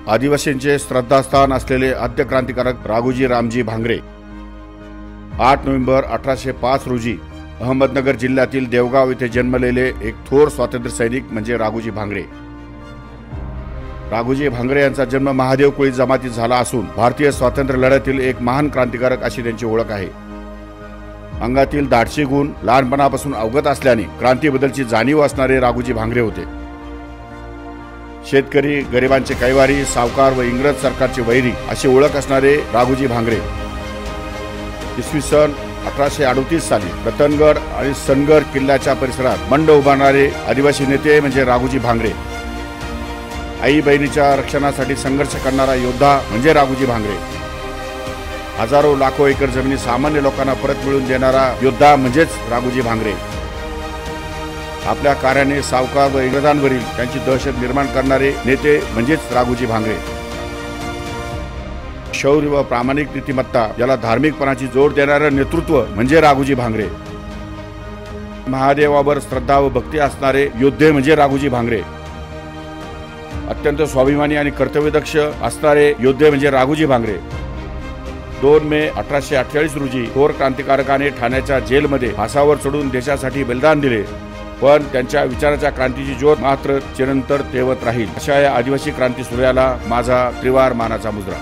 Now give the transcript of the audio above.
आदिवासींचे श्रद्धास्थान असलेले आद्य क्रांतिकारक राघोजी रामजी भांगरे 8 नोव्हेंबर 1805 रोजी अहमदनगर जिल्ह्यातील देवगाव येथे जन्मलेले एक थोर स्वातंत्र्य सैनिक म्हणजे राघोजी भांगरे। राघोजी भांगरे यांचा जन्म महादेव कोळी जमातीत झाला असून भारतीय स्वातंत्र्य लढ्यातील एक महान क्रांतिकारक अशी त्यांची ओळख आहे। अंगातील धाडसी गुण लहानपणापासून अवगत असल्याने क्रांतीबद्दलची जाणीव असणारे राघोजी भांगरे होते। शेतकरी, गरिबांचे कैवारी, सावकार व इंग्रज सरकारचे वैरी अशी ओळख असणारे राघोजी भांगरे इसवी सन 1838 साली रतनगड आणि सनगर किल्ल्याच्या परिसरात मंड उभारणारे आदिवासी नेते म्हणजे राघोजी भांगरे। आई बहिणीच्या रक्षणासाठी संघर्ष करणारा योद्धा म्हणजे राघोजी भांगरे। हजारो लाखो एकर जमिनी सामान्य लोकांना परत मिळवून देणारा योद्धा म्हणजेच राघोजी भांगरे। आपल्या कार्याने सावकार व इंग्रजांवरील त्यांची दहशत निर्माण करणारे नेते म्हणजेच राघोजी भांगरे। शौर्य व प्रामाणिक नीतिमत्ता याला धार्मिकपणाची जोड देणारं नेतृत्व म्हणजे राघोजी भांगरे। महादेवावर श्रद्धा व भक्ती असणारे योद्धे म्हणजे राघोजी भांगरे। अत्यंत स्वाभिमानी आणि कर्तव्यदक्ष असणारे योद्धे म्हणजे राघोजी भांगरे। 2 मे 1848 रोजी थोर क्रांतिकारकाने ठाण्याच्या जेलमध्ये फासावर चढून देशासाठी बलिदान दिले, पण त्यांच्या विचाराच्या क्रांतीची ज्योत मात्र चिरंतर तेवत राहील अशा या आदिवासी क्रांती सूर्याला माझा त्रिवार मानाचा मुजरा।